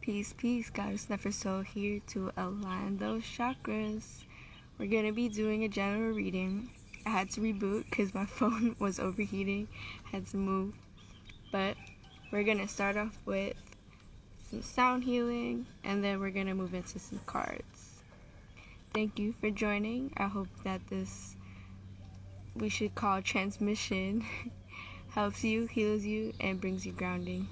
Peace, peace, Goddess Nefersoul here to align those chakras. We're going to be doing a general reading. I had to reboot because my phone was overheating, had to move. But we're going to start off with some sound healing, and then we're going to move into some cards. Thank you for joining. I hope that this, we should call transmission, helps you, heals you, and brings you grounding.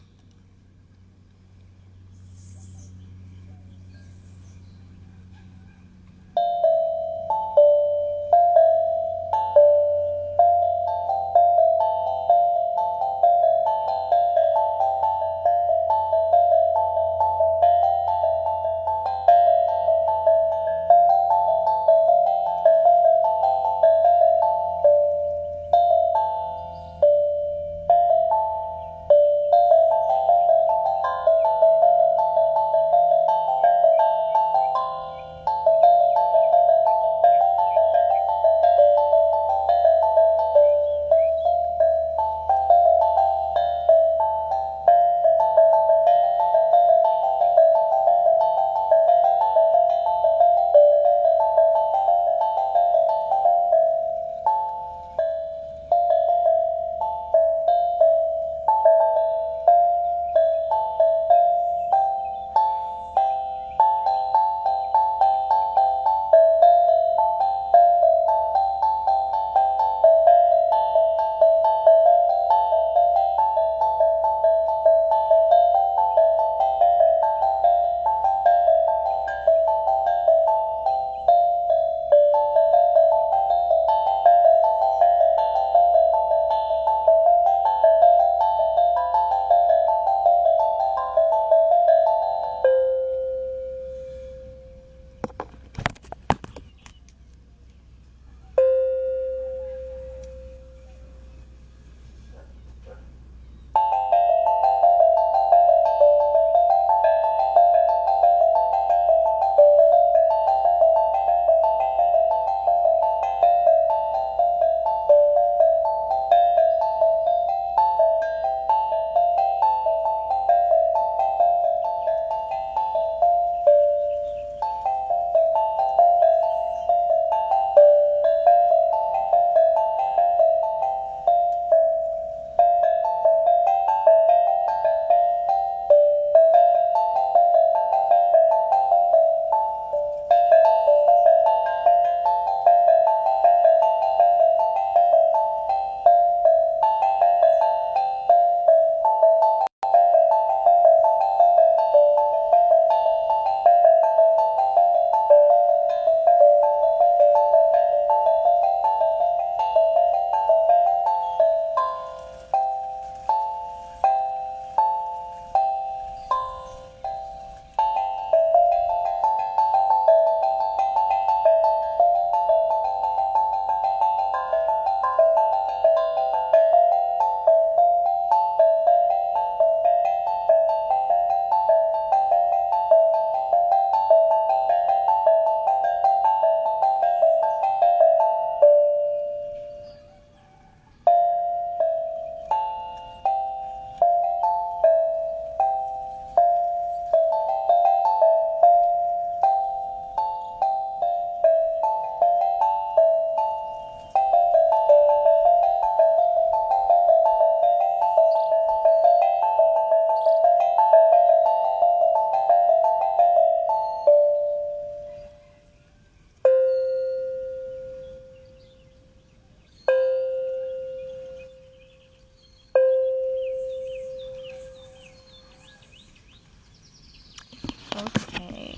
Okay.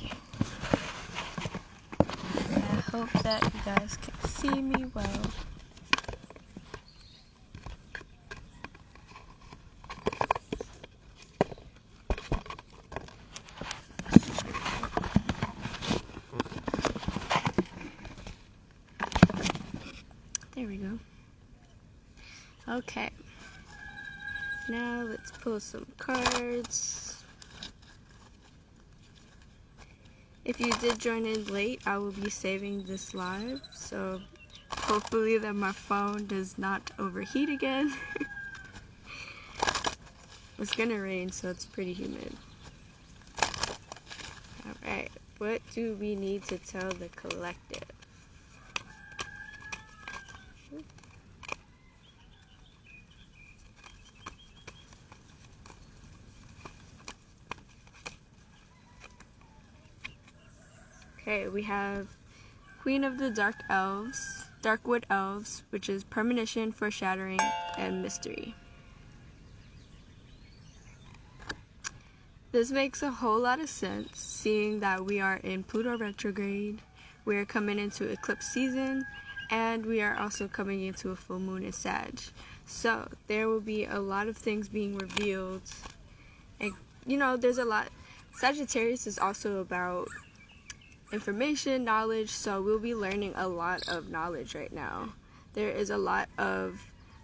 I hope that you guys can see me well. There we go. Okay. Now let's pull some cards. If you did join in late, I will be saving this live, so hopefully that my phone does not overheat again. It's gonna rain, so it's pretty humid. Alright, what do we need to tell the collective? Okay, we have Queen of the Darkwood Elves, which is premonition, foreshadowing, and mystery. This makes a whole lot of sense, seeing that we are in Pluto retrograde, we are coming into eclipse season, and we are also coming into a full moon in Sag. So there will be a lot of things being revealed, and there's a lot. Sagittarius is also about information, knowledge, so we'll be learning a lot of knowledge right now. There is a lot of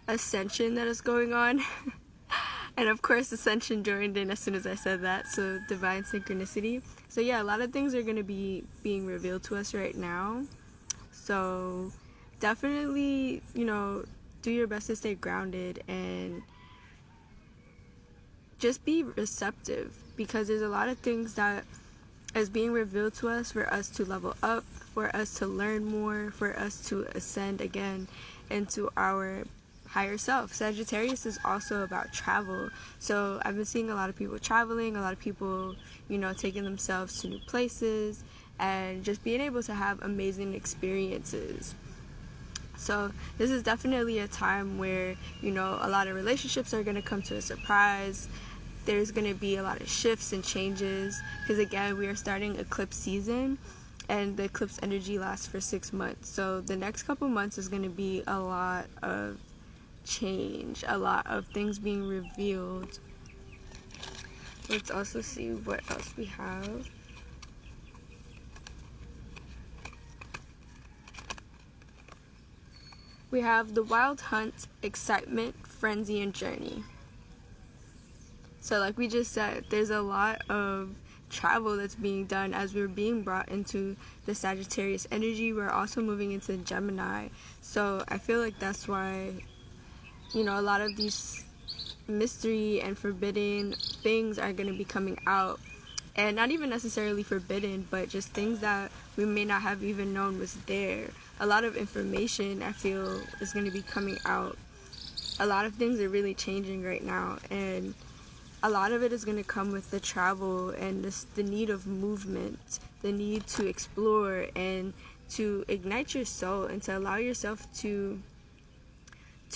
ascension that is going on. And of course, Ascension joined in as soon as I said that, so divine synchronicity. So yeah, a lot of things are going to be being revealed to us right now. So definitely, do your best to stay grounded and just be receptive, because there's a lot of things that is being revealed to us for us to level up, for us to learn more, for us to ascend again into our higher self. Sagittarius is also about travel. So I've been seeing a lot of people traveling, a lot of people, taking themselves to new places and just being able to have amazing experiences. So this is definitely a time where, a lot of relationships are going to come to a surprise. There's going to be a lot of shifts and changes, because again, we are starting eclipse season, and the eclipse energy lasts for 6 months. So the next couple months is going to be a lot of change, a lot of things being revealed. Let's also see what else we have. We have the wild hunt, excitement, frenzy, and journey. So like we just said, there's a lot of travel that's being done as we're being brought into the Sagittarius energy. We're also moving into Gemini. So I feel like that's why, a lot of these mystery and forbidden things are going to be coming out. And not even necessarily forbidden, but just things that we may not have even known was there. A lot of information, I feel, is going to be coming out. A lot of things are really changing right now, and a lot of it is going to come with the travel and the need of movement, the need to explore and to ignite your soul and to allow yourself to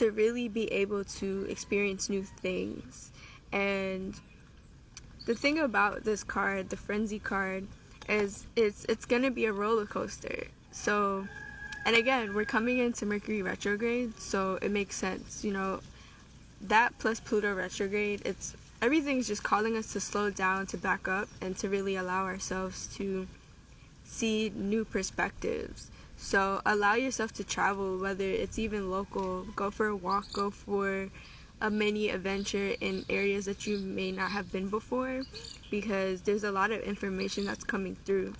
really be able to experience new things. And the thing about this card, the Frenzy card, is it's going to be a roller coaster. So, and again, we're coming into Mercury retrograde, so it makes sense, that plus Pluto retrograde, everything's just calling us to slow down, to back up, and to really allow ourselves to see new perspectives. So allow yourself to travel, whether it's even local. Go for a walk, go for a mini adventure in areas that you may not have been before, because there's a lot of information that's coming through.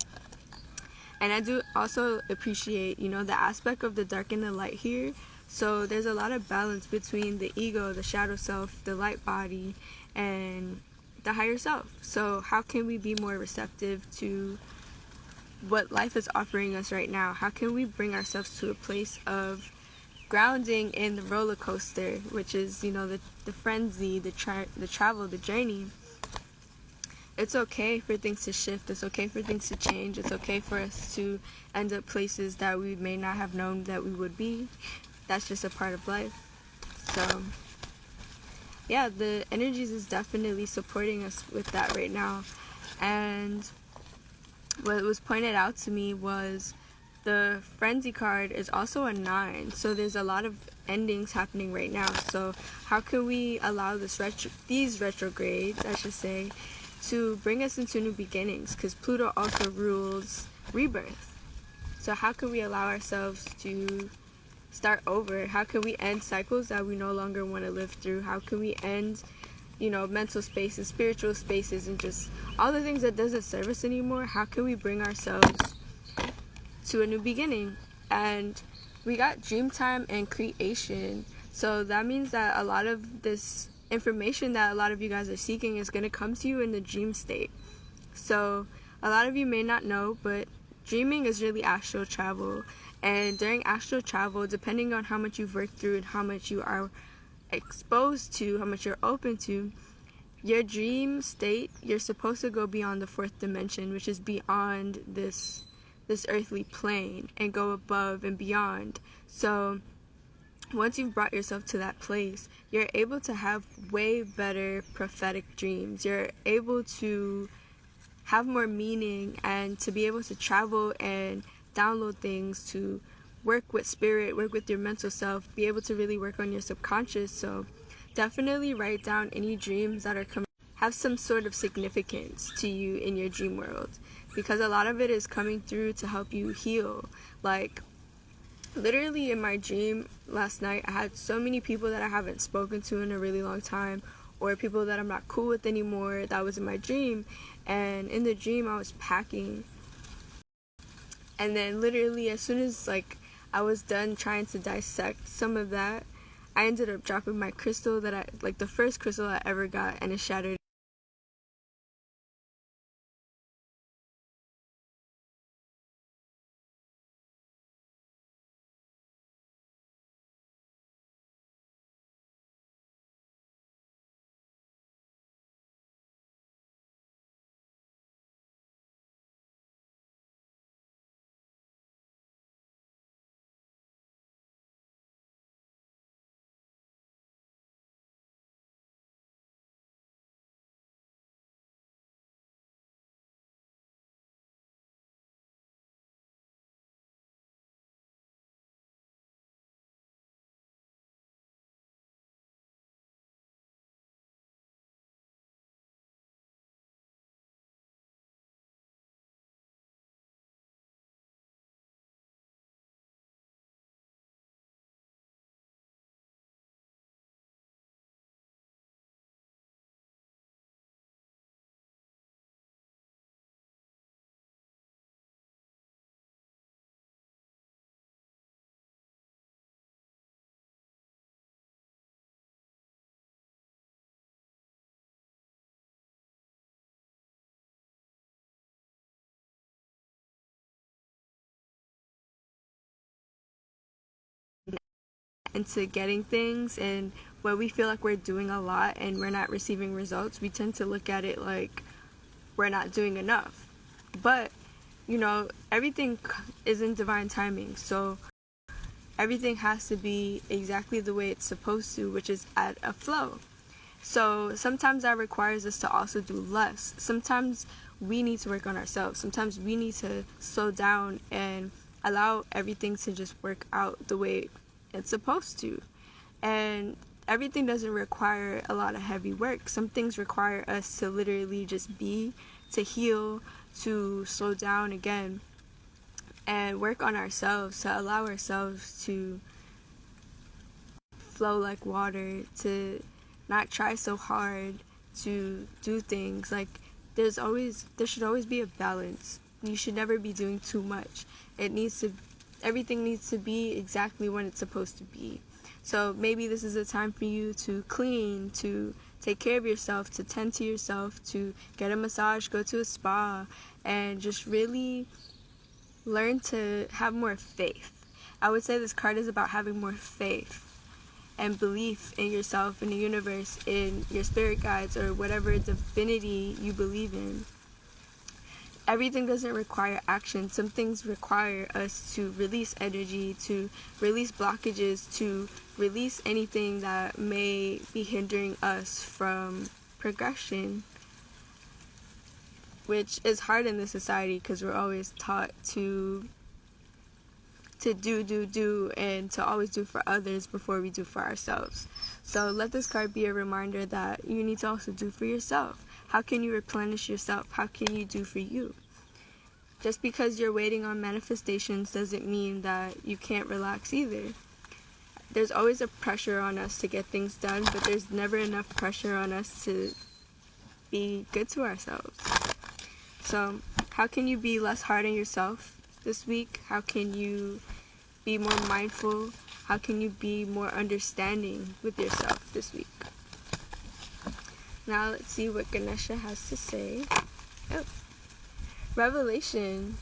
And I do also appreciate, the aspect of the dark and the light here. So there's a lot of balance between the ego, the shadow self, the light body, and the higher self. So how can we be more receptive to what life is offering us right now? How can we bring ourselves to a place of grounding in the roller coaster, which is, the frenzy, the travel, the journey? It's okay for things to shift. It's okay for things to change. It's okay for us to end up places that we may not have known that we would be. That's just a part of life. So yeah, the energies is definitely supporting us with that right now. And what was pointed out to me was the Frenzy card is also a 9. So there's a lot of endings happening right now. So how can we allow these retrogrades, I should say, to bring us into new beginnings? Because Pluto also rules rebirth. So how can we allow ourselves to start over? How can we end cycles that we no longer want to live through? How can we end, mental spaces, spiritual spaces, and just all the things that doesn't serve us anymore? How can we bring ourselves to a new beginning? And we got dream time and creation. So that means that a lot of this information that a lot of you guys are seeking is going to come to you in the dream state. So A lot of you may not know, but dreaming is really astral travel. And during astral travel, depending on how much you've worked through and how much you are exposed to, how much you're open to, your dream state, you're supposed to go beyond the fourth dimension, which is beyond this earthly plane, and go above and beyond. So once you've brought yourself to that place, you're able to have way better prophetic dreams. You're able to have more meaning and to be able to travel and download things, to work with spirit, work with your mental self, be able to really work on your subconscious. So definitely write down any dreams that are coming, have some sort of significance to you in your dream world, because a lot of it is coming through to help you heal. Like, literally in my dream last night, I had so many people that I haven't spoken to in a really long time, or people that I'm not cool with anymore, that was in my dream. And in the dream I was packing, and then literally as soon as I was done trying to dissect some of that, I ended up dropping my crystal that the first crystal I ever got, and it shattered. Into getting things, and when we feel like we're doing a lot and we're not receiving results, we tend to look at it like we're not doing enough. But everything is in divine timing, so everything has to be exactly the way it's supposed to, which is at a flow. So sometimes that requires us to also do less. Sometimes we need to work on ourselves. Sometimes we need to slow down and allow everything to just work out the way it's supposed to. And everything doesn't require a lot of heavy work. Some things require us to literally just be, to heal, to slow down again, and work on ourselves, to allow ourselves to flow like water, to not try so hard to do things. There should always be a balance. You should never be doing too much. Everything needs to be exactly when it's supposed to be. So maybe this is a time for you to clean, to take care of yourself, to tend to yourself, to get a massage, go to a spa, and just really learn to have more faith. I would say this card is about having more faith and belief in yourself, in the universe, in your spirit guides, or whatever divinity you believe in. Everything doesn't require action. Some things require us to release energy, to release blockages, to release anything that may be hindering us from progression, which is hard in this society because we're always taught to do, and to always do for others before we do for ourselves. So let this card be a reminder that you need to also do for yourself. How can you replenish yourself? How can you do for you? Just because you're waiting on manifestations doesn't mean that you can't relax either. There's always a pressure on us to get things done, but there's never enough pressure on us to be good to ourselves. So how can you be less hard on yourself this week? How can you be more mindful? How can you be more understanding with yourself this week? Now let's see what Ganesha has to say. Oh. Revelation.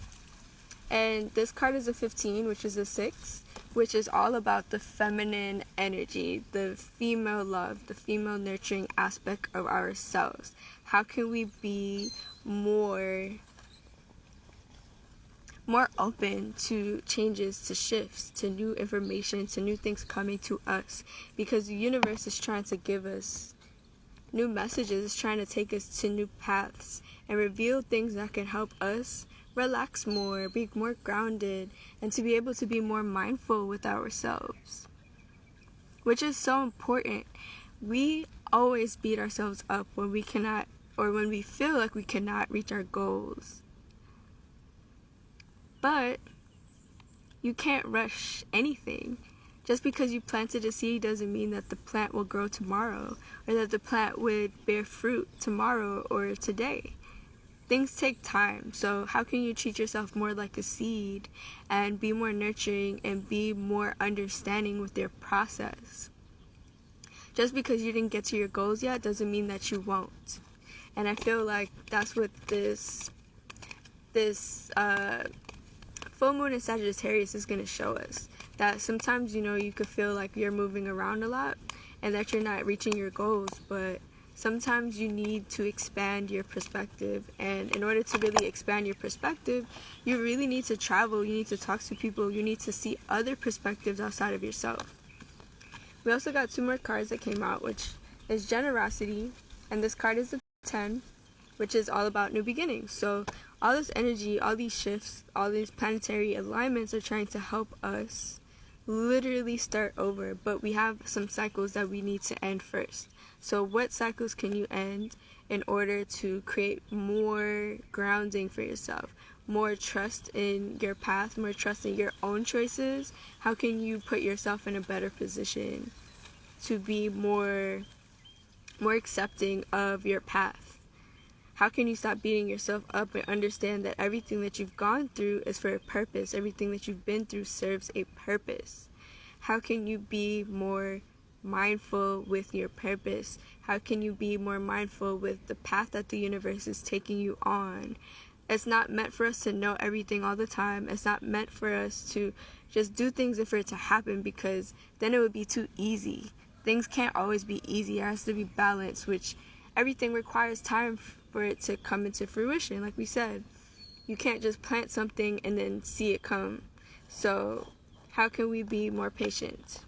And this card is a 15, which is a 6, which is all about the feminine energy, the female love, the female nurturing aspect of ourselves. How can we be more open to changes, to shifts, to new information, to new things coming to us? Because the universe is trying to give us new messages, it's trying to take us to new paths and reveal things that can help us relax more, be more grounded, and to be able to be more mindful with ourselves, which is so important. We always beat ourselves up when we cannot, or when we feel like we cannot reach our goals. But you can't rush anything. Just because you planted a seed doesn't mean that the plant will grow tomorrow, or that the plant would bear fruit tomorrow or today. Things take time, so how can you treat yourself more like a seed and be more nurturing and be more understanding with your process? Just because you didn't get to your goals yet doesn't mean that you won't. And I feel like that's what this full moon in Sagittarius is going to show us. That sometimes, you could feel like you're moving around a lot and that you're not reaching your goals, but sometimes you need to expand your perspective. And in order to really expand your perspective, you really need to travel, you need to talk to people, you need to see other perspectives outside of yourself. We also got 2 more cards that came out, which is generosity, and this card is the 10, which is all about new beginnings. So all this energy, all these shifts, all these planetary alignments are trying to help us literally start over, but we have some cycles that we need to end first. So what cycles can you end in order to create more grounding for yourself, more trust in your path, more trust in your own choices? How can you put yourself in a better position to be more accepting of your path? How can you stop beating yourself up and understand that everything that you've gone through is for a purpose? Everything that you've been through serves a purpose. How can you be more mindful with your purpose? How can you be more mindful with the path that the universe is taking you on? It's not meant for us to know everything all the time. It's not meant for us to just do things and for it to happen, because then it would be too easy. Things can't always be easy. It has to be balanced, which everything requires time for it to come into fruition. Like we said, you can't just plant something and then see it come. So how can we be more patient?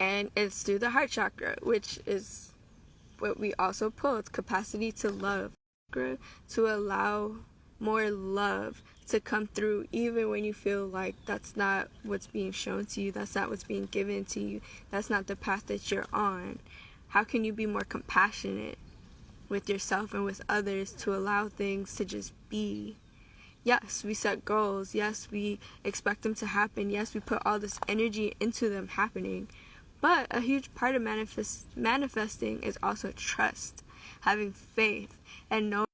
And it's through the heart chakra, which is what we also pull. It's capacity to love, to allow more love to come through, even when you feel like that's not what's being shown to you, that's not what's being given to you, that's not the path that you're on. How can you be more compassionate with yourself and with others to allow things to just be? Yes, we set goals. Yes, we expect them to happen. Yes, we put all this energy into them happening. But a huge part of manifesting is also trust, having faith, and knowing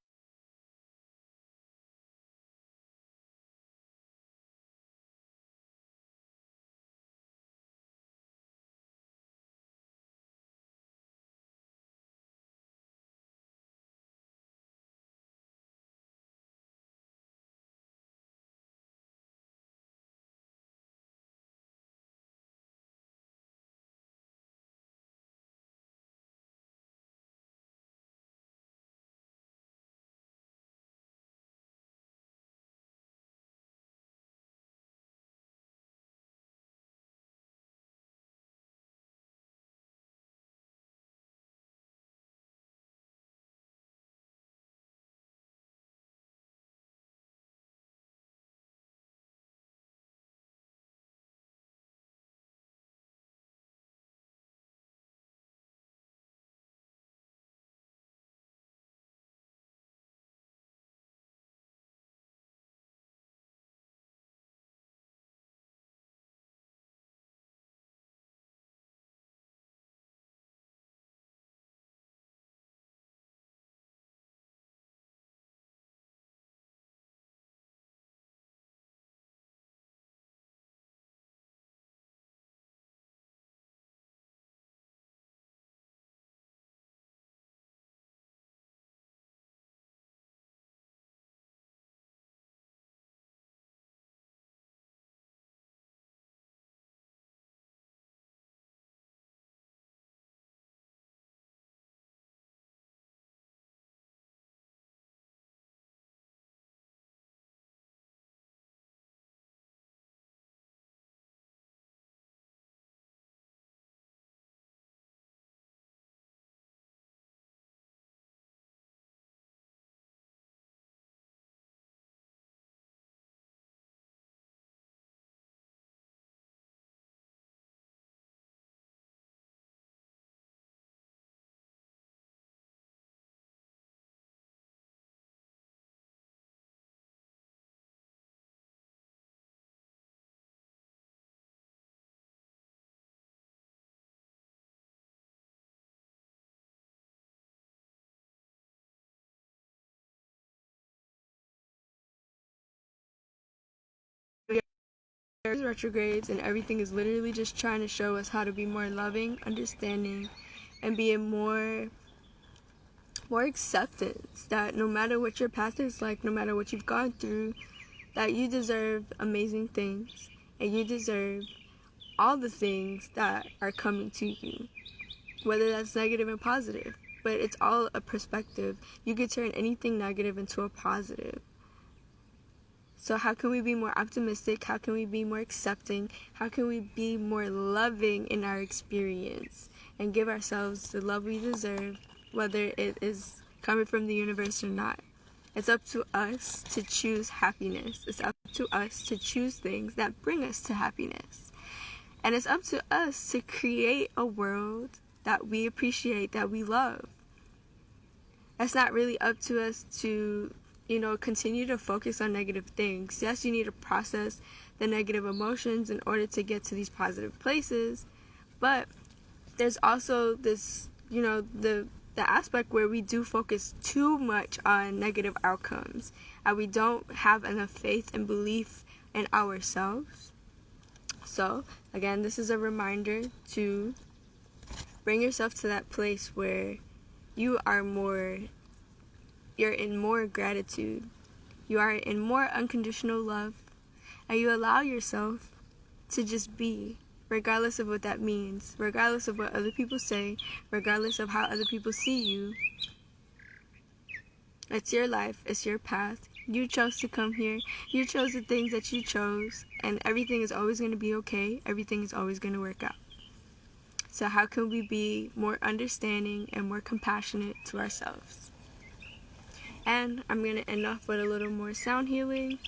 There's retrogrades, and everything is literally just trying to show us how to be more loving, understanding, and being more acceptance, that no matter what your path is like, no matter what you've gone through, that you deserve amazing things, and you deserve all the things that are coming to you, whether that's negative and positive. But it's all a perspective. You could turn anything negative into a positive. So how can we be more optimistic? How can we be more accepting? How can we be more loving in our experience and give ourselves the love we deserve, whether it is coming from the universe or not? It's up to us to choose happiness. It's up to us to choose things that bring us to happiness. And it's up to us to create a world that we appreciate, that we love. It's not really up to us to continue to focus on negative things. Yes, you need to process the negative emotions in order to get to these positive places, but there's also this, the aspect where we do focus too much on negative outcomes, and we don't have enough faith and belief in ourselves. So, again, this is a reminder to bring yourself to that place where you're in more gratitude, you are in more unconditional love, and you allow yourself to just be, regardless of what that means, regardless of what other people say, regardless of how other people see you. It's your life, it's your path. You chose to come here, you chose the things that you chose, and everything is always going to be okay, everything is always going to work out. So how can we be more understanding and more compassionate to ourselves? And I'm going to end off with a little more sound healing.